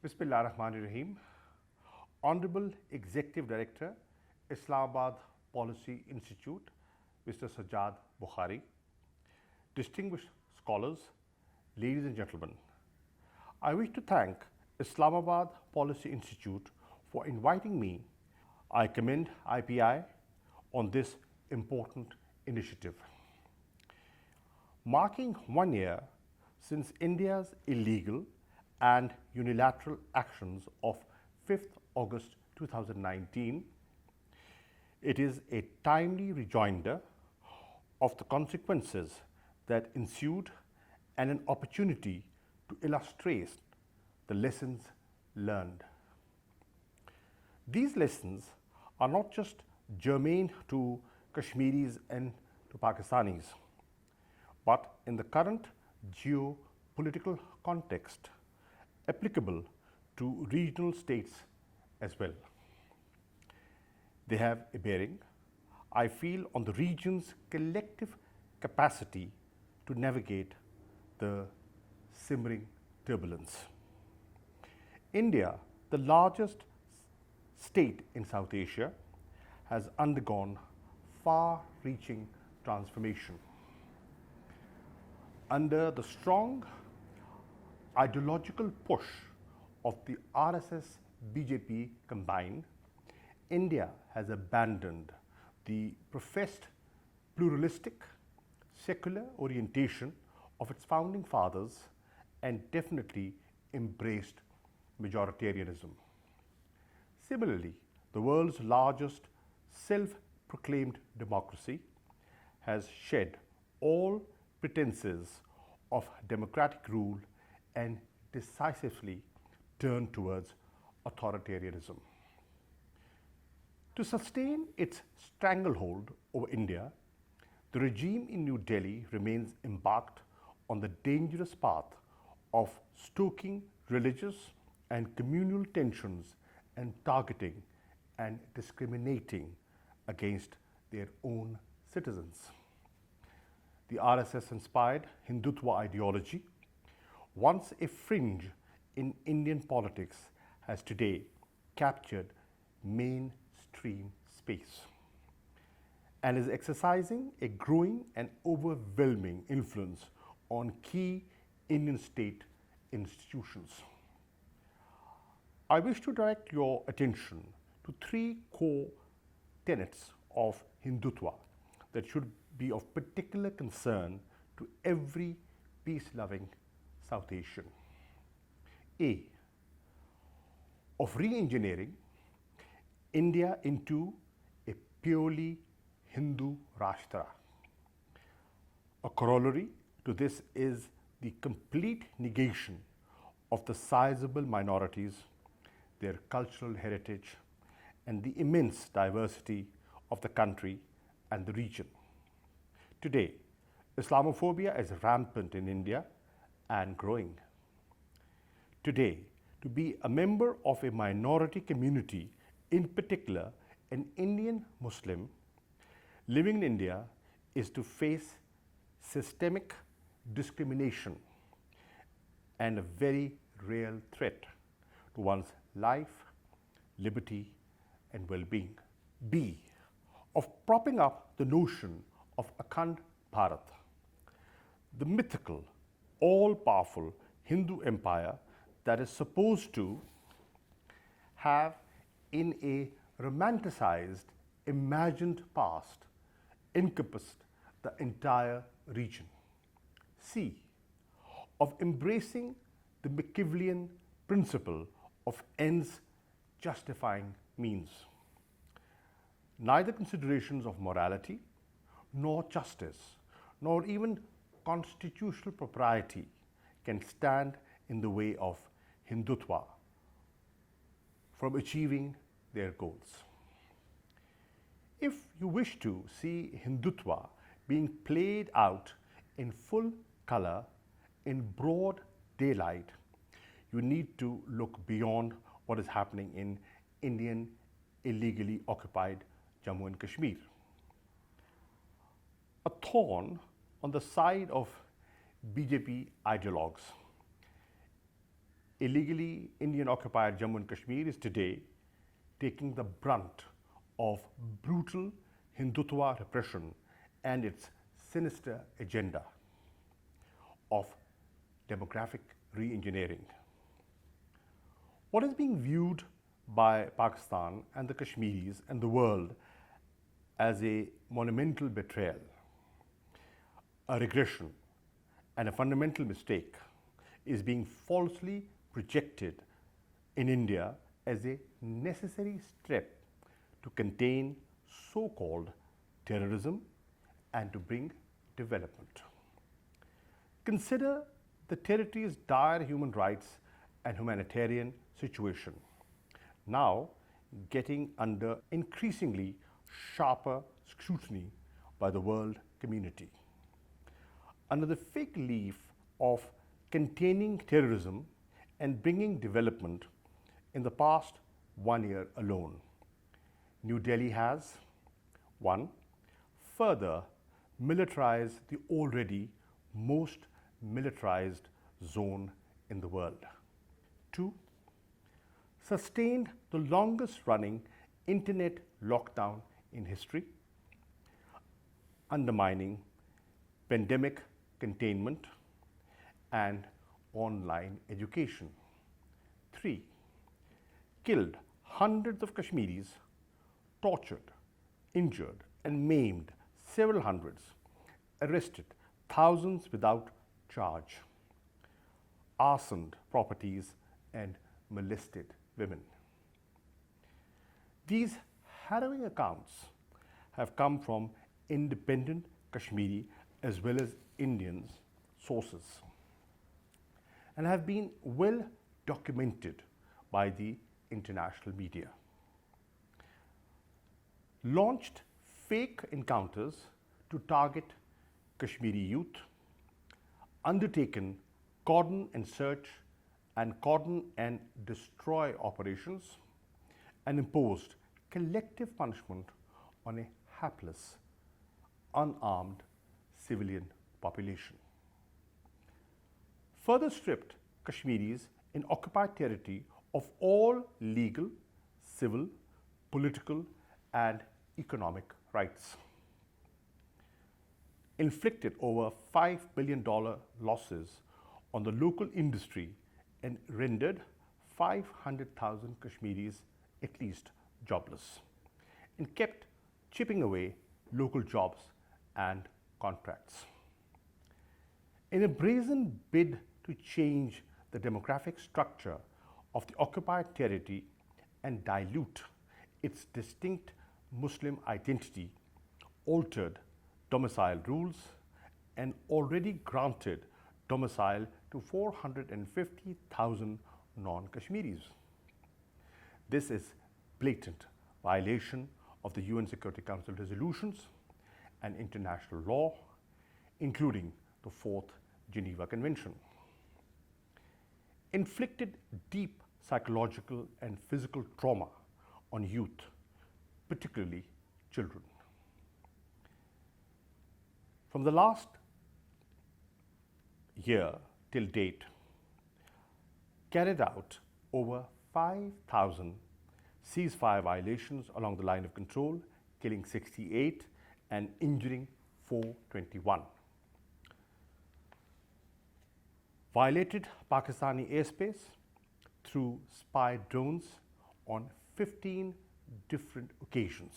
Bismillahirrahmanirrahim. Honorable Executive Director, Islamabad Policy Institute, Mr. Sajjad Bukhari, distinguished scholars, ladies and gentlemen, I wish to thank Islamabad Policy Institute for inviting me. I commend IPI on this important initiative. Marking 1 year since India's illegal and unilateral actions of 5th August 2019, it is a timely rejoinder of the consequences that ensued and an opportunity to illustrate the lessons learned. These lessons are not just germane to Kashmiris and to Pakistanis, but in the current geopolitical context, applicable to regional states as well. They have a bearing, I feel, on the region's collective capacity to navigate the simmering turbulence. India, the largest state in South Asia, has undergone far-reaching transformation. Under the strong ideological push of the RSS BJP combined, India has abandoned the professed pluralistic, secular orientation of its founding fathers and definitely embraced majoritarianism. Similarly, the world's largest self-proclaimed democracy has shed all pretenses of democratic rule and decisively turned towards authoritarianism. To sustain its stranglehold over India, the regime in New Delhi remains embarked on the dangerous path of stoking religious and communal tensions and targeting and discriminating against their own citizens. The RSS-inspired Hindutva ideology, once a fringe in Indian politics, has today captured mainstream space and is exercising a growing and overwhelming influence on key Indian state institutions. I wish to direct your attention to three core tenets of Hindutva that should be of particular concern to every peace-loving South Asian. A. Of re-engineering India into a purely Hindu Rashtra. A corollary to this is the complete negation of the sizable minorities, their cultural heritage, and the immense diversity of the country and the region. Today, Islamophobia is rampant in India and growing. Today, to be a member of a minority community, in particular an Indian Muslim living in India, is to face systemic discrimination and a very real threat to one's life, liberty, and well-being. B. Of propping up the notion of Akhand Bharat, the mythical, all-powerful Hindu empire that is supposed to have, in a romanticized, imagined past, encompassed the entire region. C. Of embracing the Machiavellian principle of ends justifying means. Neither considerations of morality, nor justice, nor even constitutional propriety can stand in the way of Hindutva from achieving their goals. If you wish to see Hindutva being played out in full color, in broad daylight, you need to look beyond what is happening in Indian illegally occupied Jammu and Kashmir. A thorn on the side of BJP ideologues illegally Indian occupied Jammu and Kashmir is today taking the brunt of brutal Hindutva repression and its sinister agenda of demographic re-engineering. What is being viewed by Pakistan and the Kashmiris and the world as a monumental betrayal, a regression, and a fundamental mistake is being falsely projected in India as a necessary step to contain so-called terrorism and to bring development. Consider the territory's dire human rights and humanitarian situation, now getting under increasingly sharper scrutiny by the world community. Under the fake leaf of containing terrorism and bringing development in the past 1 year alone, New Delhi has 1. Further militarized the already most militarized zone in the world. 2. Sustained the longest running internet lockdown in history, undermining pandemic containment and online education. 3. Killed hundreds of Kashmiris, tortured, injured, and maimed several hundreds, arrested thousands without charge, arsoned properties, and molested women. These harrowing accounts have come from independent Kashmiri as well as Indian sources and have been well documented by the international media. Launched fake encounters to target Kashmiri youth, undertaken cordon and search and cordon and destroy operations, and imposed collective punishment on a hapless, unarmed civilian population. Further stripped Kashmiris in occupied territory of all legal, civil, political, and economic rights. Inflicted over $5 billion losses on the local industry and rendered 500,000 Kashmiris at least jobless, and kept chipping away local jobs and contracts. In a brazen bid to change the demographic structure of the occupied territory and dilute its distinct Muslim identity, altered domicile rules, and already granted domicile to 450,000 non-Kashmiris. This is blatant violation of the UN Security Council resolutions and international law, including the Fourth Geneva Convention. Inflicted deep psychological and physical trauma on youth, particularly children. From the last year till date, carried out over 5,000 ceasefire violations along the line of control, killing 68 and injuring 421. Violated Pakistani airspace through spy drones on 15 different occasions.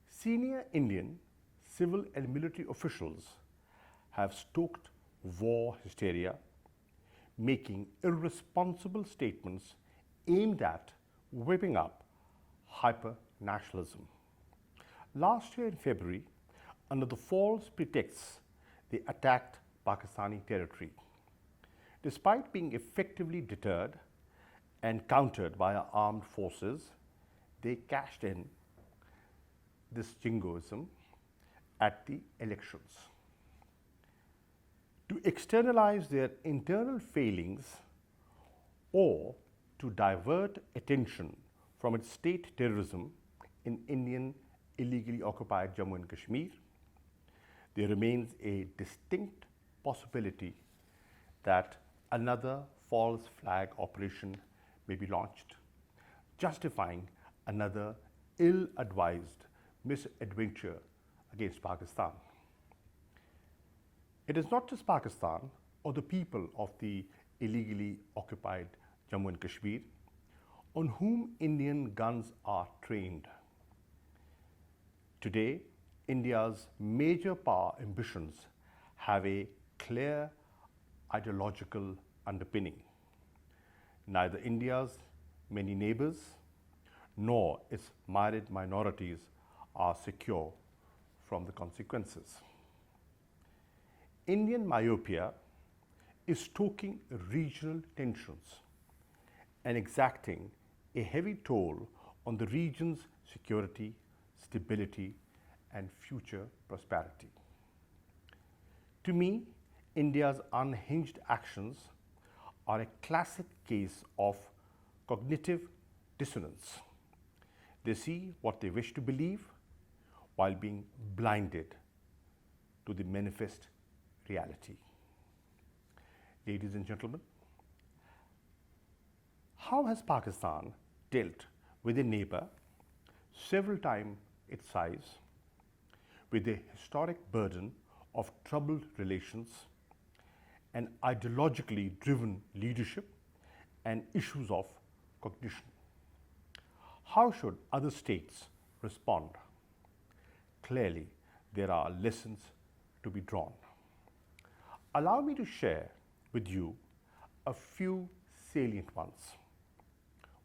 Senior Indian civil and military officials have stoked war hysteria, making irresponsible statements aimed at whipping up hyper-nationalism. Last year in February, under the false pretexts, they attacked Pakistani territory. Despite being effectively deterred and countered by our armed forces, they cashed in this jingoism at the elections. To externalize their internal failings or to divert attention from its state terrorism in Indian illegally occupied Jammu and Kashmir, there remains a distinct possibility that another false flag operation may be launched, justifying another ill-advised misadventure against Pakistan. It is not just Pakistan or the people of the illegally occupied Jammu and Kashmir on whom Indian guns are trained. Today, India's major power ambitions have a clear ideological underpinning. Neither India's many neighbors nor its myriad minorities are secure from the consequences. Indian myopia is stoking regional tensions and exacting a heavy toll on the region's security, stability, and future prosperity. To me, India's unhinged actions are a classic case of cognitive dissonance. They see what they wish to believe while being blinded to the manifest reality. Ladies and gentlemen, how has Pakistan dealt with a neighbor several times its size, with a historic burden of troubled relations and ideologically driven leadership and issues of cognition? How should other states respond? Clearly, there are lessons to be drawn. Allow me to share with you a few salient ones.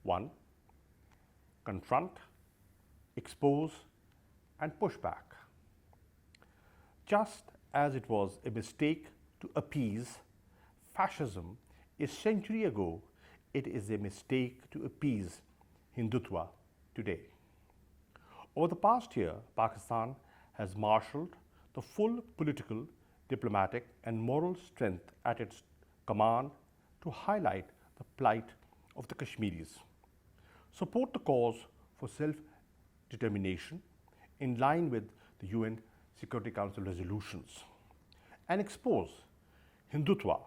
1. Confront, expose, and push back. Just as it was a mistake to appease fascism a century ago, it is a mistake to appease Hindutva today. Over the past year, Pakistan has marshaled the full political, diplomatic, and moral strength at its command to highlight the plight of the Kashmiris, support the cause for self-determination in line with the UN Security Council resolutions, and expose Hindutva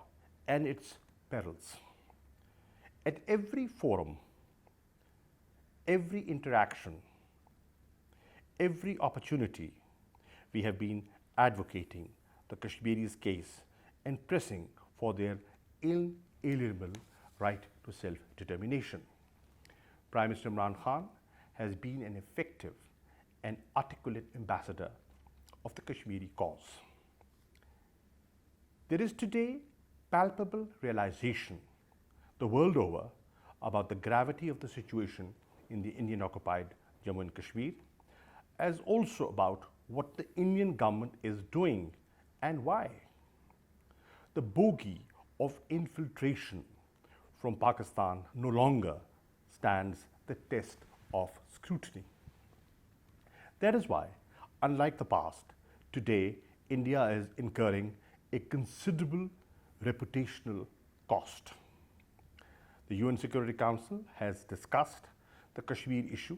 and its perils. At every forum, every interaction, every opportunity, we have been advocating the Kashmiris' case and pressing for their inalienable right to self-determination. Prime Minister Imran Khan has been an effective and articulate ambassador of the Kashmiri cause. There is today palpable realization the world over about the gravity of the situation in the Indian-occupied Jammu and Kashmir, as also about what the Indian government is doing and why. The bogey of infiltration from Pakistan no longer stands the test of scrutiny. That is why, unlike the past, today India is incurring a considerable reputational cost. The UN Security Council has discussed the Kashmir issue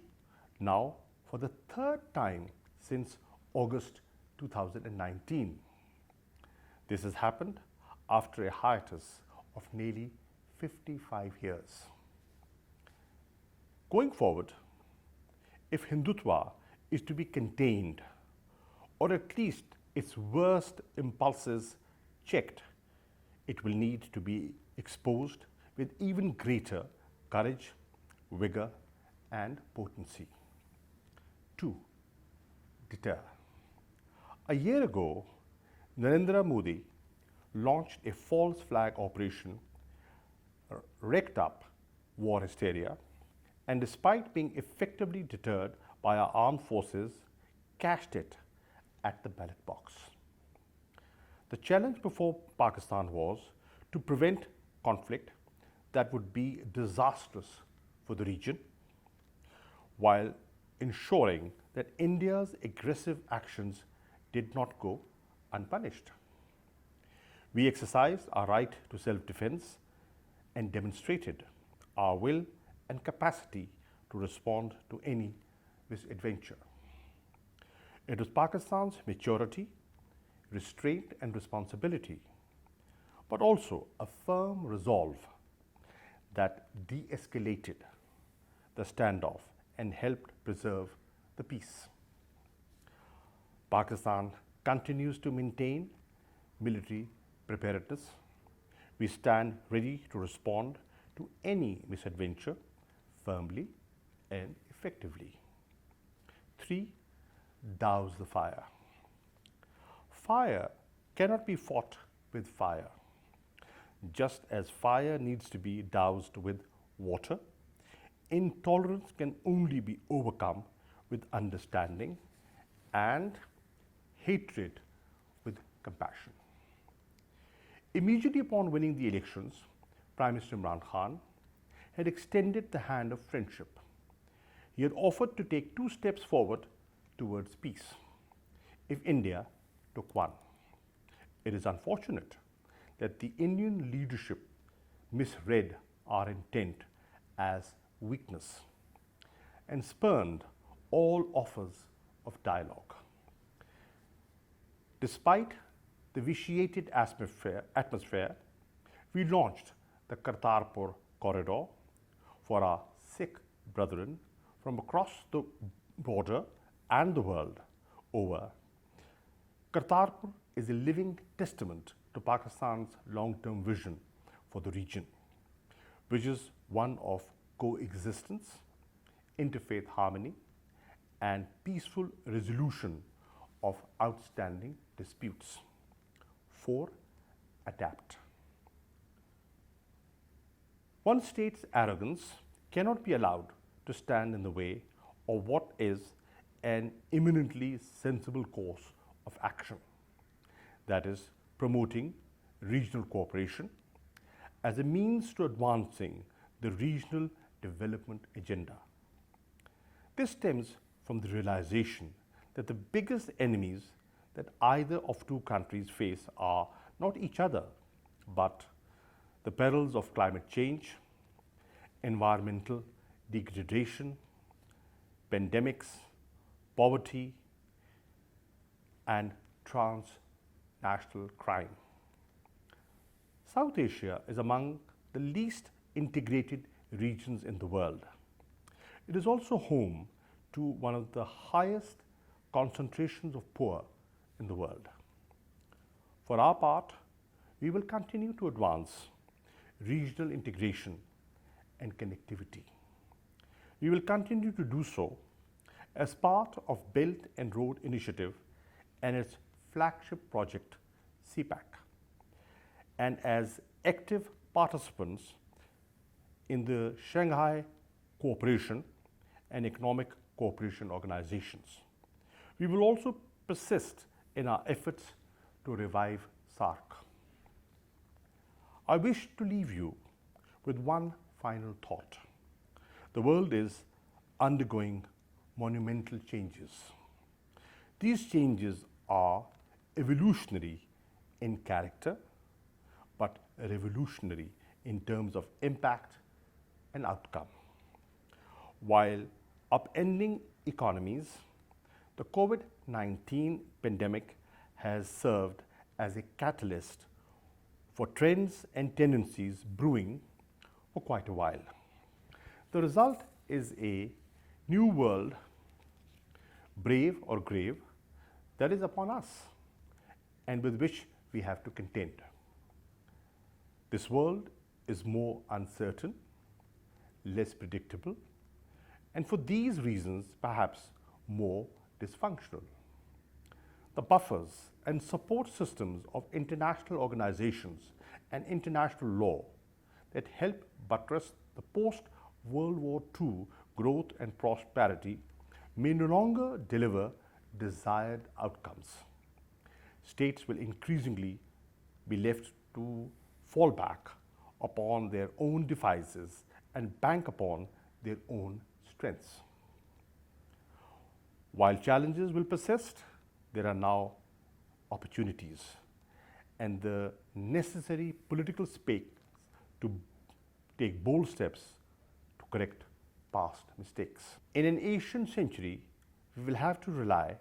now for the third time since August 2019. This has happened after a hiatus of nearly 55 years. Going forward, if Hindutva is to be contained, or at least its worst impulses checked, it will need to be exposed with even greater courage, vigor, and potency. 2. Deter. A year ago, Narendra Modi launched a false flag operation, wrecked up war hysteria, and despite being effectively deterred by our armed forces, cashed it at the ballot box. The challenge before Pakistan was to prevent conflict that would be disastrous for the region, while ensuring that India's aggressive actions did not go unpunished. We exercised our right to self-defense and demonstrated our will and capacity to respond to any misadventure. It was Pakistan's maturity, restraint, and responsibility, but also a firm resolve that de-escalated the standoff and helped preserve the peace. Pakistan continues to maintain military preparedness. We stand ready to respond to any misadventure firmly and effectively. 3. Douse the fire. Fire cannot be fought with fire. Just as fire needs to be doused with water, intolerance can only be overcome with understanding and hatred with compassion. Immediately upon winning the elections, Prime Minister Imran Khan had extended the hand of friendship. He had offered to take 2 steps forward towards peace if India took 1. It is unfortunate that the Indian leadership misread our intent as weakness and spurned all offers of dialogue. Despite the vitiated atmosphere, we launched the Kartarpur corridor for our Sikh brethren from across the border and the world over. Kartarpur is a living testament to Pakistan's long-term vision for the region, which is one of coexistence, interfaith harmony, and peaceful resolution of outstanding disputes. 4. Adapt. One state's arrogance cannot be allowed to stand in the way of what is an eminently sensible course of action, that is, promoting regional cooperation as a means to advancing the regional development agenda. This stems from the realization that the biggest enemies that either of 2 countries face are not each other, but the perils of climate change, environmental degradation, pandemics, poverty, and transnational crime. South Asia is among the least integrated regions in the world. It is also home to one of the highest concentrations of poor in the world. For our part, we will continue to advance regional integration and connectivity. We will continue to do so as part of Belt and Road Initiative and its flagship project, CPAC, and as active participants in the Shanghai Cooperation and Economic Cooperation Organizations. We will also persist in our efforts to revive SAARC. I wish to leave you with one final thought. The world is undergoing monumental changes. These changes are evolutionary in character, but revolutionary in terms of impact and outcome. While upending economies, the COVID-19 pandemic has served as a catalyst for trends and tendencies brewing for quite a while. The result is a new world, brave or grave, that is upon us and with which we have to contend. This world is more uncertain, less predictable, and for these reasons, perhaps more dysfunctional. The buffers and support systems of international organizations and international law that help buttress the post-World War II growth and prosperity may no longer deliver desired outcomes. States will increasingly be left to fall back upon their own devices and bank upon their own strengths. While challenges will persist, there are now opportunities and the necessary political space to take bold steps to correct past mistakes. In an Asian century, we will have to rely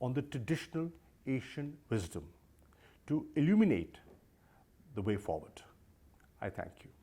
on the traditional Asian wisdom to illuminate the way forward. I thank you.